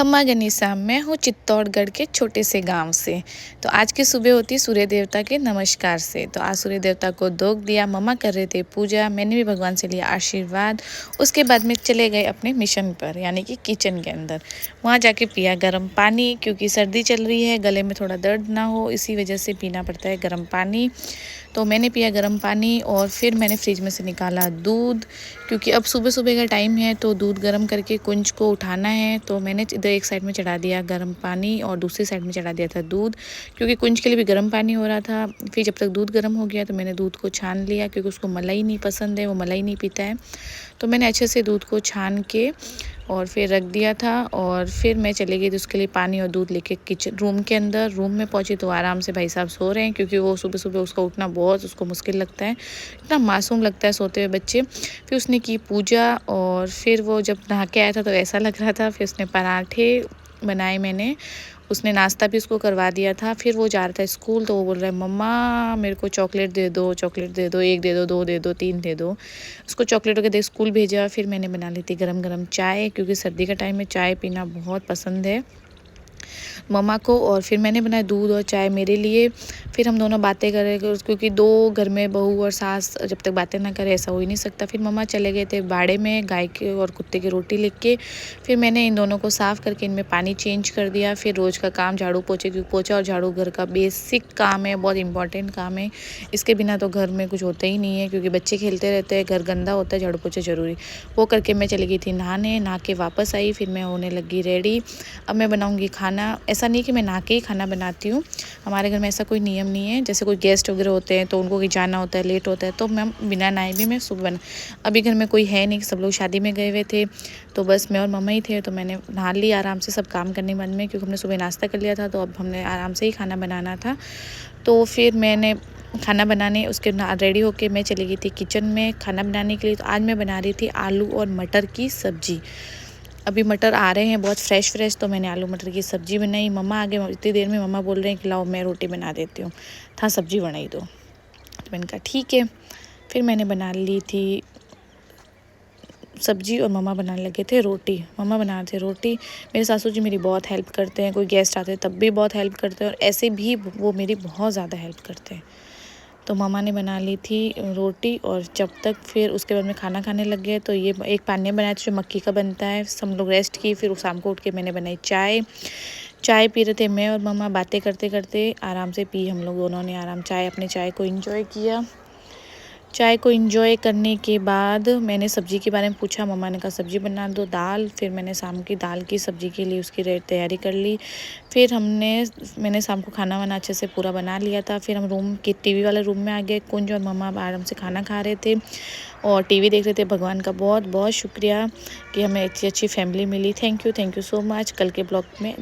खम्मा गनीसा, मैं हूँ चित्तौड़गढ़ के छोटे से गांव से। तो आज की सुबह होती सूर्य देवता के नमस्कार से। तो आज सूर्य देवता को दोग दिया, मम्मा कर रहे थे पूजा, मैंने भी भगवान से लिया आशीर्वाद। उसके बाद में चले गए अपने मिशन पर, यानी कि किचन के अंदर। वहाँ जाके पिया गर्म पानी, क्योंकि सर्दी चल रही है, गले में थोड़ा दर्द ना हो इसी वजह से पीना पड़ता है गर्म पानी। तो मैंने पिया गर्म पानी और फिर मैंने फ्रिज में से निकाला दूध, क्योंकि अब सुबह सुबह का टाइम है तो दूध गर्म करके कुंज को उठाना है। तो मैंने इधर एक साइड में चढ़ा दिया गर्म पानी और दूसरी साइड में चढ़ा दिया था दूध, क्योंकि कुंज के लिए भी गर्म पानी हो रहा था। फिर जब तक दूध गर्म हो गया तो मैंने दूध को छान लिया, क्योंकि उसको मलाई नहीं पसंद है, वो मलाई नहीं पीता है। तो मैंने अच्छे से दूध को छान के और फिर रख दिया था। और फिर मैं चली गई तो उसके लिए पानी और दूध लेके किचन रूम के अंदर। रूम में पहुंची तो आराम से भाई साहब सो रहे हैं, क्योंकि वो सुबह सुबह उसका उठना बहुत उसको मुश्किल लगता है, इतना मासूम लगता है सोते हुए बच्चे। फिर उसने की पूजा और फिर वो जब नहा के आया था तो ऐसा लग रहा था। फिर उसने पराठे बनाए, मैंने उसने नाश्ता भी उसको करवा दिया था। फिर वो जा रहा था स्कूल तो वो बोल रहा है मम्मा मेरे को चॉकलेट दे दो, चॉकलेट दे दो, एक दे दो, दो दे दो, तीन दे दो। उसको चॉकलेट के दे स्कूल भेजा। फिर मैंने बना ली थी गरम गरम चाय, क्योंकि सर्दी का टाइम में चाय पीना बहुत पसंद है मम्मा को। और फिर मैंने बनाया दूध और चाय मेरे लिए। फिर हम दोनों बातें कर रहे थे, क्योंकि दो घर में बहू और सास जब तक बातें ना करे ऐसा हो ही नहीं सकता। फिर मम्मा चले गए थे बाड़े में गाय के और कुत्ते की रोटी लेके। फिर मैंने इन दोनों को साफ़ करके इनमें पानी चेंज कर दिया। फिर रोज़ का काम झाड़ू पोछे, क्योंकि पोछा और झाड़ू घर का बेसिक काम है, बहुत इंपॉर्टेंट काम है। इसके बिना तो घर में कुछ होता ही नहीं है, क्योंकि बच्चे खेलते रहते हैं, घर गंदा होता है, झाड़ू पोछा ज़रूरी। वो करके मैं चली गई थी नहाने, नहा के वापस आई। फिर मैं होने लगी रेडी। अब मैं बनाऊँगी खाना। ऐसा नहीं कि मैं नहा के ही खाना बनाती हूँ, हमारे घर में ऐसा कोई नियम नहीं है। जैसे कोई गेस्ट वगैरह होते हैं तो उनको कहीं जाना होता है, लेट होता है, तो मैं बिना नहाए भी मैं सुबह बना। अभी घर में कोई है नहीं, सब लोग शादी में गए हुए थे, तो बस मैं और मम्मा ही थे। तो मैंने नहा ली आराम से सब काम करने के बाद में, क्योंकि हमने सुबह नाश्ता कर लिया था तो अब हमने आराम से ही खाना बनाना था। तो फिर मैंने खाना बनाने उसके रेडी होके मैं चली गई थी किचन में खाना बनाने के लिए। तो आज मैं बना रही थी आलू और मटर की सब्ज़ी। अभी मटर आ रहे हैं बहुत फ्रेश, तो मैंने आलू मटर की सब्ज़ी बनाई। मम्मा आ गए इतनी देर में, मम्मा बोल रहे हैं कि लाओ मैं रोटी बना देती हूँ, था सब्ज़ी बनाई दो। तो मैंने कहा ठीक है। फिर मैंने बना ली थी सब्ज़ी और मम्मा बनाने लगे थे रोटी। मम्मा बना रहे थे रोटी। मेरे सासू जी मेरी बहुत हेल्प करते हैं, कोई गेस्ट आते हैं तब भी बहुत हेल्प करते हैं, और ऐसे भी वो मेरी बहुत ज़्यादा हेल्प करते हैं। तो मम्मा ने बना ली थी रोटी, और जब तक फिर उसके बाद में खाना खाने लग गए। तो ये एक पानी बनाया था जो मक्की का बनता है। सब लोग रेस्ट की, फिर शाम को उठ के मैंने बनाई चाय। चाय पी रहे थे मैं और मम्मा, बातें करते करते आराम से पी हम लोग दोनों ने आराम अपने चाय को एंजॉय किया। चाय को एंजॉय करने के बाद मैंने सब्ज़ी के बारे में पूछा, मम्मा ने कहा सब्ज़ी बना दो, दाल। फिर मैंने शाम की दाल की सब्ज़ी के लिए उसकी तैयारी कर ली। फिर मैंने शाम को खाना वाना अच्छे से पूरा बना लिया था। फिर हम रूम के टीवी वाले रूम में आ गए। कुंज और मम्मा आराम से खाना खा रहे थे और टीवी देख रहे थे। भगवान का बहुत बहुत शुक्रिया कि हमें इतनी अच्छी फैमिली मिली। Thank you so much. कल के ब्लॉग में